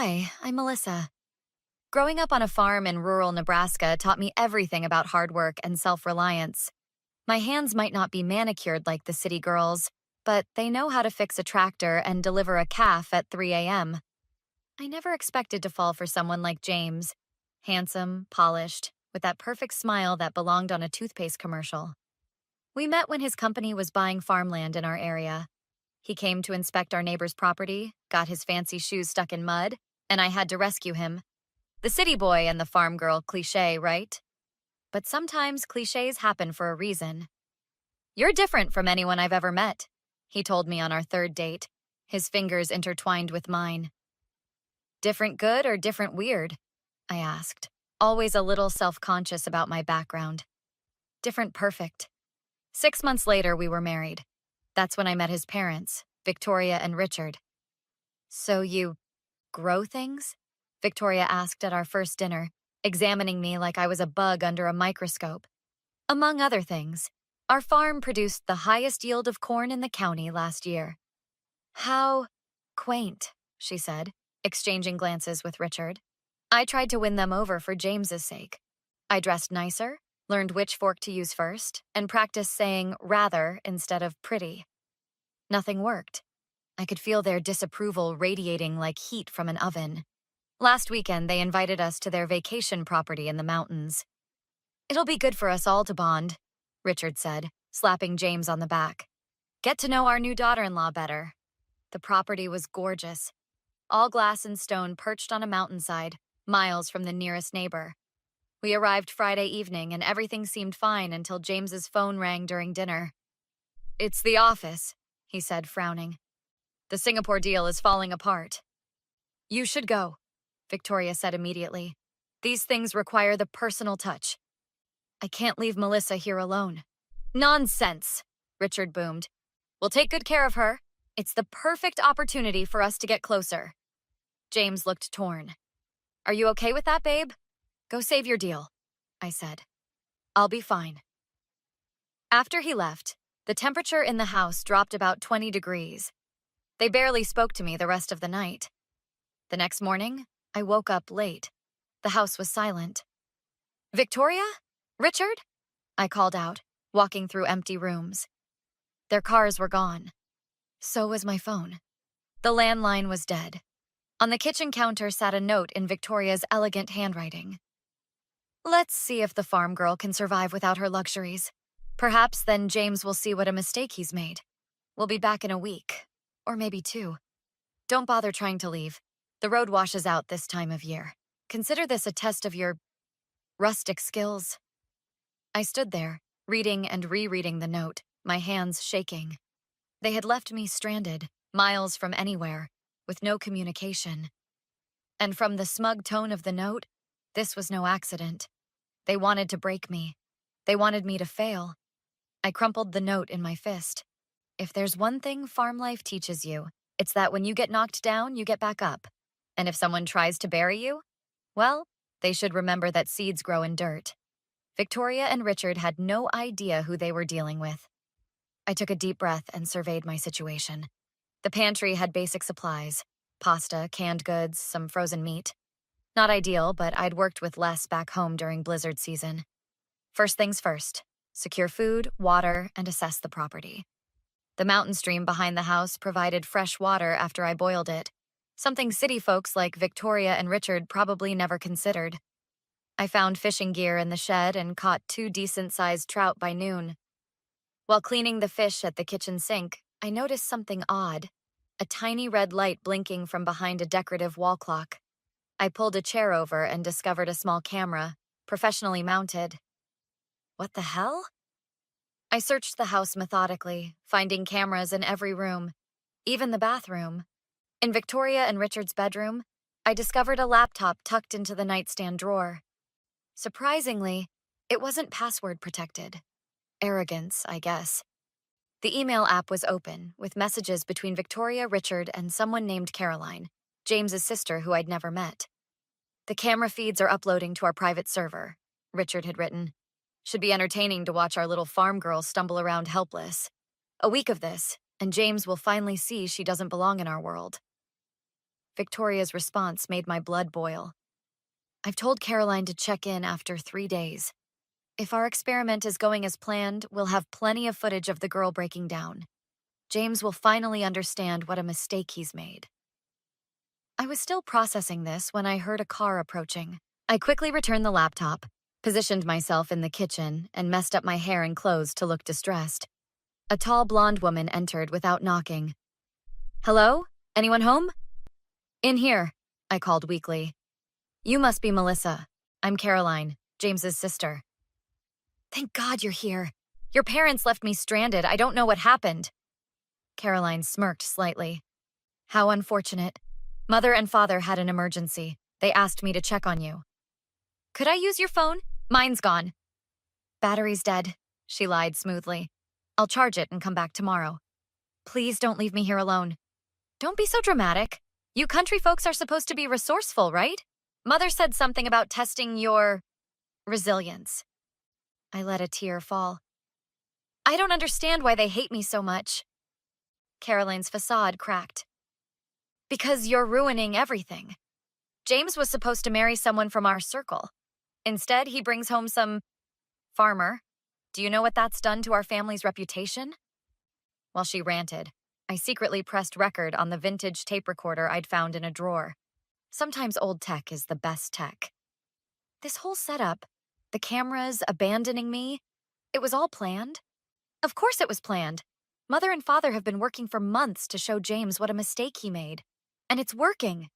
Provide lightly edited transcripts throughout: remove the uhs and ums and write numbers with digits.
Hi, I'm Melissa. Growing up on a farm in rural Nebraska taught me everything about hard work and self-reliance. My hands might not be manicured like the city girls, but they know how to fix a tractor and deliver a calf at 3 a.m. I never expected to fall for someone like James. Handsome, polished, with that perfect smile that belonged on a toothpaste commercial. We met when his company was buying farmland in our area. He came to inspect our neighbor's property, got his fancy shoes stuck in mud, and I had to rescue him. The city boy and the farm girl cliché, right? But sometimes clichés happen for a reason. You're different from anyone I've ever met, he told me on our third date, his fingers intertwined with mine. Different good or different weird? I asked, always a little self-conscious about my background. Different perfect. 6 months later, we were married. That's when I met his parents, Victoria and Richard. So you grow things? Victoria asked at our first dinner, examining me like I was a bug under a microscope. Among other things, our farm produced the highest yield of corn in the county last year. How quaint, she said, exchanging glances with Richard. I tried to win them over for James's sake. I dressed nicer, learned which fork to use first, and practiced saying rather instead of pretty. Nothing worked. I could feel their disapproval radiating like heat from an oven. Last weekend, they invited us to their vacation property in the mountains. It'll be good for us all to bond, Richard said, slapping James on the back. Get to know our new daughter-in-law better. The property was gorgeous. All glass and stone perched on a mountainside, miles from the nearest neighbor. We arrived Friday evening and everything seemed fine until James's phone rang during dinner. It's the office, he said, frowning. The Singapore deal is falling apart. You should go, Victoria said immediately. These things require the personal touch. I can't leave Melissa here alone. Nonsense, Richard boomed. We'll take good care of her. It's the perfect opportunity for us to get closer. James looked torn. Are you okay with that, babe? Go save your deal, I said. I'll be fine. After he left, the temperature in the house dropped about 20 degrees. They barely spoke to me the rest of the night. The next morning, I woke up late. The house was silent. Victoria? Richard? I called out, walking through empty rooms. Their cars were gone. So was my phone. The landline was dead. On the kitchen counter sat a note in Victoria's elegant handwriting. Let's see if the farm girl can survive without her luxuries. Perhaps then James will see what a mistake he's made. We'll be back in a week, or maybe 2. Don't bother trying to leave. The road washes out this time of year. Consider this a test of your rustic skills. I stood there, reading and rereading the note, my hands shaking. They had left me stranded, miles from anywhere, with no communication. And from the smug tone of the note, this was no accident. They wanted to break me. They wanted me to fail. I crumpled the note in my fist. If there's one thing farm life teaches you, it's that when you get knocked down, you get back up. And if someone tries to bury you, well, they should remember that seeds grow in dirt. Victoria and Richard had no idea who they were dealing with. I took a deep breath and surveyed my situation. The pantry had basic supplies: pasta, canned goods, some frozen meat. Not ideal, but I'd worked with less back home during blizzard season. First things first, secure food, water, and assess the property. The mountain stream behind the house provided fresh water after I boiled it, something city folks like Victoria and Richard probably never considered. I found fishing gear in the shed and caught 2 decent-sized trout by noon. While cleaning the fish at the kitchen sink, I noticed something odd, a tiny red light blinking from behind a decorative wall clock. I pulled a chair over and discovered a small camera, professionally mounted. What the hell? I searched the house methodically, finding cameras in every room, even the bathroom. In Victoria and Richard's bedroom, I discovered a laptop tucked into the nightstand drawer. Surprisingly, it wasn't password protected. Arrogance, I guess. The email app was open, with messages between Victoria, Richard, and someone named Caroline, James's sister who I'd never met. The camera feeds are uploading to our private server, Richard had written. Should be entertaining to watch our little farm girl stumble around helpless. A week of this, and James will finally see she doesn't belong in our world. Victoria's response made my blood boil. I've told Caroline to check in after 3 days. If our experiment is going as planned, we'll have plenty of footage of the girl breaking down. James will finally understand what a mistake he's made. I was still processing this when I heard a car approaching. I quickly returned the laptop, positioned myself in the kitchen, and messed up my hair and clothes to look distressed. A tall blonde woman entered without knocking. "Hello? Anyone home?" "In here," I called weakly. "You must be Melissa. I'm Caroline, James's sister." "Thank God you're here. Your parents left me stranded. I don't know what happened." Caroline smirked slightly. "How unfortunate. Mother and father had an emergency. They asked me to check on you." "Could I use your phone? Mine's gone." "Battery's dead," she lied smoothly. "I'll charge it and come back tomorrow." "Please don't leave me here alone." "Don't be so dramatic. You country folks are supposed to be resourceful, right? Mother said something about testing your resilience." I let a tear fall. "I don't understand why they hate me so much." Caroline's facade cracked. "Because you're ruining everything. James was supposed to marry someone from our circle. Instead, he brings home some farmer. Do you know what that's done to our family's reputation?" While she ranted, I secretly pressed record on the vintage tape recorder I'd found in a drawer. Sometimes old tech is the best tech. This whole setup, the cameras abandoning me, it was all planned. Of course it was planned. Mother and father have been working for months to show James what a mistake he made. And it's working.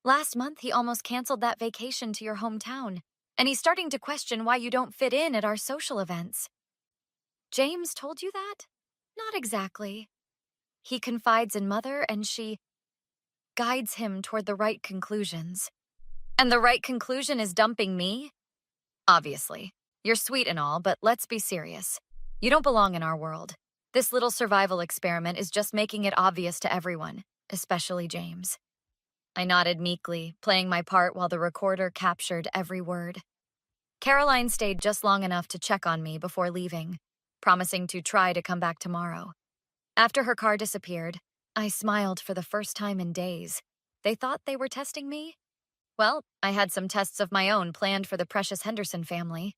Last month, he almost canceled that vacation to your hometown. And he's starting to question why you don't fit in at our social events. James told you that? Not exactly. He confides in Mother and she guides him toward the right conclusions. And the right conclusion is dumping me? Obviously. You're sweet and all, but let's be serious. You don't belong in our world. This little survival experiment is just making it obvious to everyone, especially James. I nodded meekly, playing my part while the recorder captured every word. Caroline stayed just long enough to check on me before leaving, promising to try to come back tomorrow. After her car disappeared, I smiled for the first time in days. They thought they were testing me? Well, I had some tests of my own planned for the precious Henderson family.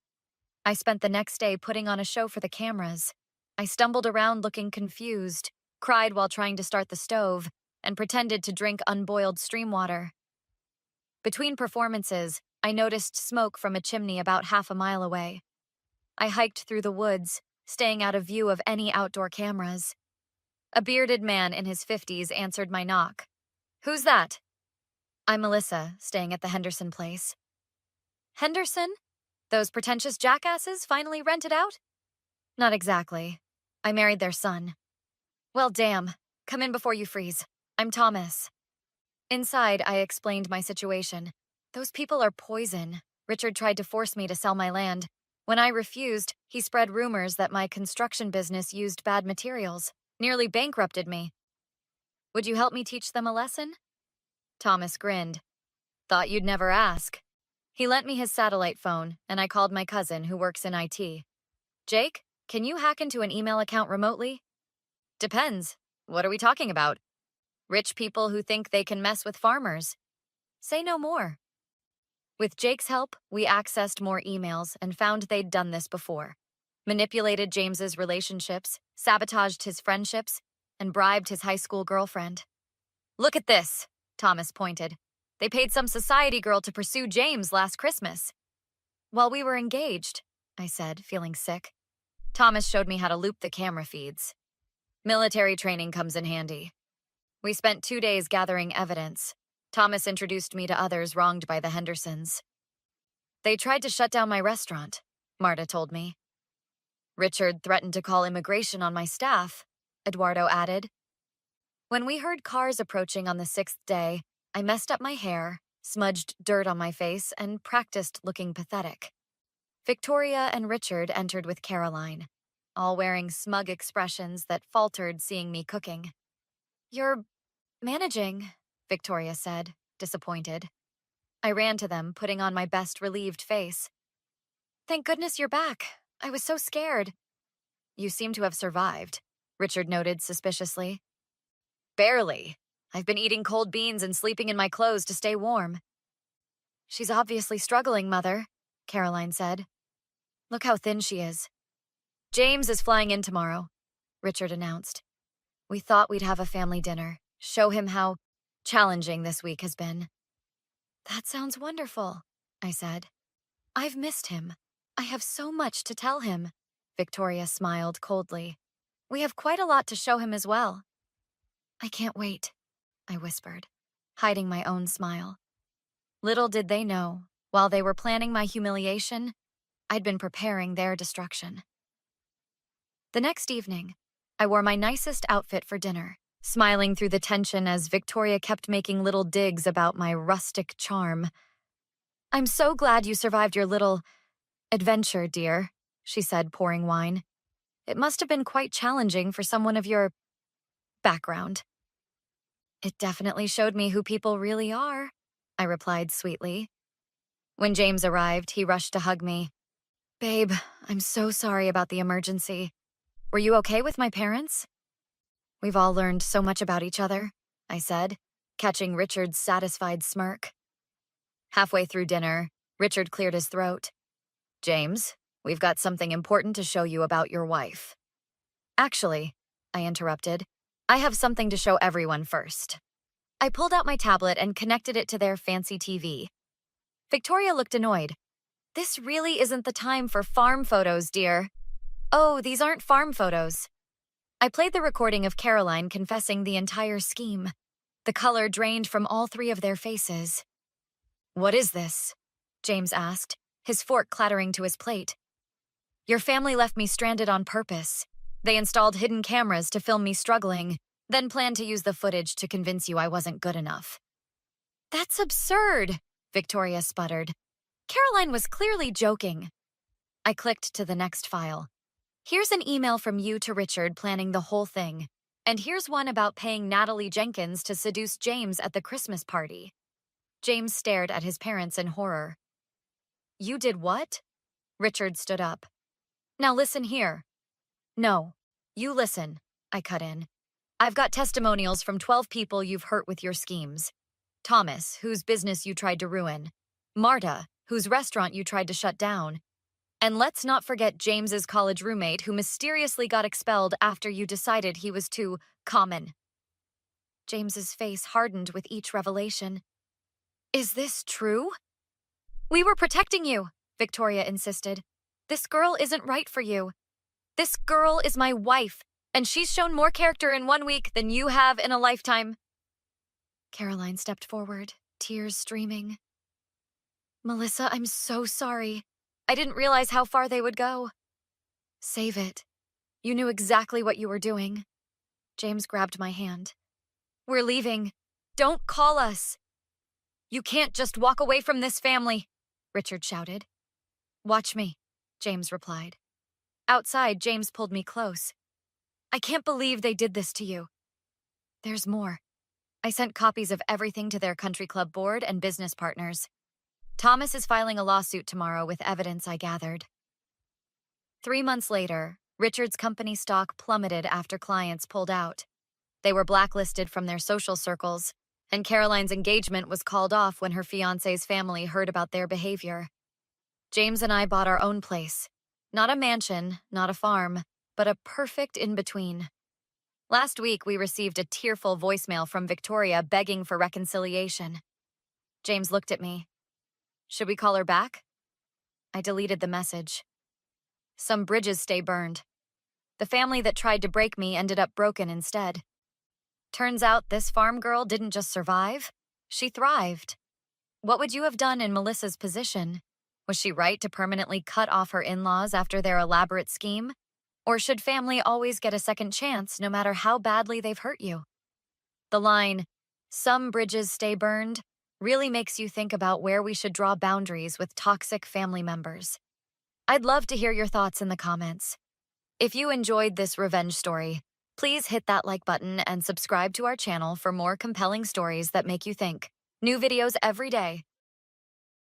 I spent the next day putting on a show for the cameras. I stumbled around looking confused, cried while trying to start the stove, and pretended to drink unboiled stream water. Between performances, I noticed smoke from a chimney about half a mile away. I hiked through the woods, staying out of view of any outdoor cameras. A bearded man in his 50s answered my knock. "Who's that?" "I'm Melissa, staying at the Henderson place." "Henderson? Those pretentious jackasses finally rented out?" "Not exactly. I married their son." "Well, damn. Come in before you freeze. I'm Thomas." Inside, I explained my situation. "Those people are poison. Richard tried to force me to sell my land. When I refused, he spread rumors that my construction business used bad materials, nearly bankrupted me." "Would you help me teach them a lesson?" Thomas grinned. "Thought you'd never ask." He lent me his satellite phone, and I called my cousin who works in IT. "Jake, can you hack into an email account remotely?" "Depends. What are we talking about?" "Rich people who think they can mess with farmers." "Say no more." With Jake's help, we accessed more emails and found they'd done this before. Manipulated James's relationships, sabotaged his friendships, and bribed his high school girlfriend. "Look at this," Thomas pointed. "They paid some society girl to pursue James last Christmas." "While we were engaged," I said, feeling sick. Thomas showed me how to loop the camera feeds. Military training comes in handy. We spent 2 days gathering evidence. Thomas introduced me to others wronged by the Hendersons. "They tried to shut down my restaurant," Marta told me. "Richard threatened to call immigration on my staff," Eduardo added. When we heard cars approaching on the 6th day, I messed up my hair, smudged dirt on my face, and practiced looking pathetic. Victoria and Richard entered with Caroline, all wearing smug expressions that faltered seeing me cooking. "You're managing," Victoria said, disappointed. I ran to them, putting on my best relieved face. "Thank goodness you're back. I was so scared." "You seem to have survived," Richard noted suspiciously. "Barely. I've been eating cold beans and sleeping in my clothes to stay warm. She's obviously struggling, Mother, Caroline said. Look how thin she is. James is flying in tomorrow, Richard announced. We thought we'd have a family dinner, show him how challenging this week has been. That sounds wonderful, I said. I've missed him. I have so much to tell him. Victoria smiled coldly. We have quite a lot to show him as well. I can't wait, I whispered, hiding my own smile. Little did they know, while they were planning my humiliation, I'd been preparing their destruction. The next evening, I wore my nicest outfit for dinner, smiling through the tension as Victoria kept making little digs about my rustic charm. I'm so glad you survived your little adventure, dear, she said, pouring wine. It must have been quite challenging for someone of your background. It definitely showed me who people really are, I replied sweetly. When James arrived, he rushed to hug me. Babe, I'm so sorry about the emergency. Were you okay with my parents? We've all learned so much about each other, I said, catching Richard's satisfied smirk. Halfway through dinner, Richard cleared his throat. James, we've got something important to show you about your wife. Actually, I interrupted, I have something to show everyone first. I pulled out my tablet and connected it to their fancy TV. Victoria looked annoyed. This really isn't the time for farm photos, dear. Oh, these aren't farm photos. I played the recording of Caroline confessing the entire scheme. The color drained from all three of their faces. What is this? James asked, his fork clattering to his plate. Your family left me stranded on purpose. They installed hidden cameras to film me struggling, then planned to use the footage to convince you I wasn't good enough. That's absurd, Victoria sputtered. Caroline was clearly joking. I clicked to the next file. Here's an email from you to Richard planning the whole thing. And here's one about paying Natalie Jenkins to seduce James at the Christmas party. James stared at his parents in horror. You did what? Richard stood up. Now listen here. No, you listen, I cut in. I've got testimonials from 12 people you've hurt with your schemes. Thomas, whose business you tried to ruin. Marta, whose restaurant you tried to shut down. And let's not forget James's college roommate who mysteriously got expelled after you decided he was too common. James's face hardened with each revelation. Is this true? We were protecting you, Victoria insisted. This girl isn't right for you. This girl is my wife, and she's shown more character in 1 week than you have in a lifetime. Caroline stepped forward, tears streaming. Melissa, I'm so sorry. I didn't realize how far they would go. Save it. You knew exactly what you were doing. James grabbed my hand. We're leaving. Don't call us. You can't just walk away from this family, Richard shouted. Watch me, James replied. Outside, James pulled me close. I can't believe they did this to you. There's more. I sent copies of everything to their country club board and business partners. Thomas is filing a lawsuit tomorrow with evidence I gathered. 3 months later, Richard's company stock plummeted after clients pulled out. They were blacklisted from their social circles, and Caroline's engagement was called off when her fiancé's family heard about their behavior. James and I bought our own place. Not a mansion, not a farm, but a perfect in-between. Last week, we received a tearful voicemail from Victoria begging for reconciliation. James looked at me. Should we call her back? I deleted the message. Some bridges stay burned. The family that tried to break me ended up broken instead. Turns out this farm girl didn't just survive, she thrived. What would you have done in Melissa's position? Was she right to permanently cut off her in-laws after their elaborate scheme? Or should family always get a second chance no matter how badly they've hurt you? The line, "Some bridges stay burned," really makes you think about where we should draw boundaries with toxic family members. I'd love to hear your thoughts in the comments. If you enjoyed this revenge story, please hit that like button and subscribe to our channel for more compelling stories that make you think. New videos every day.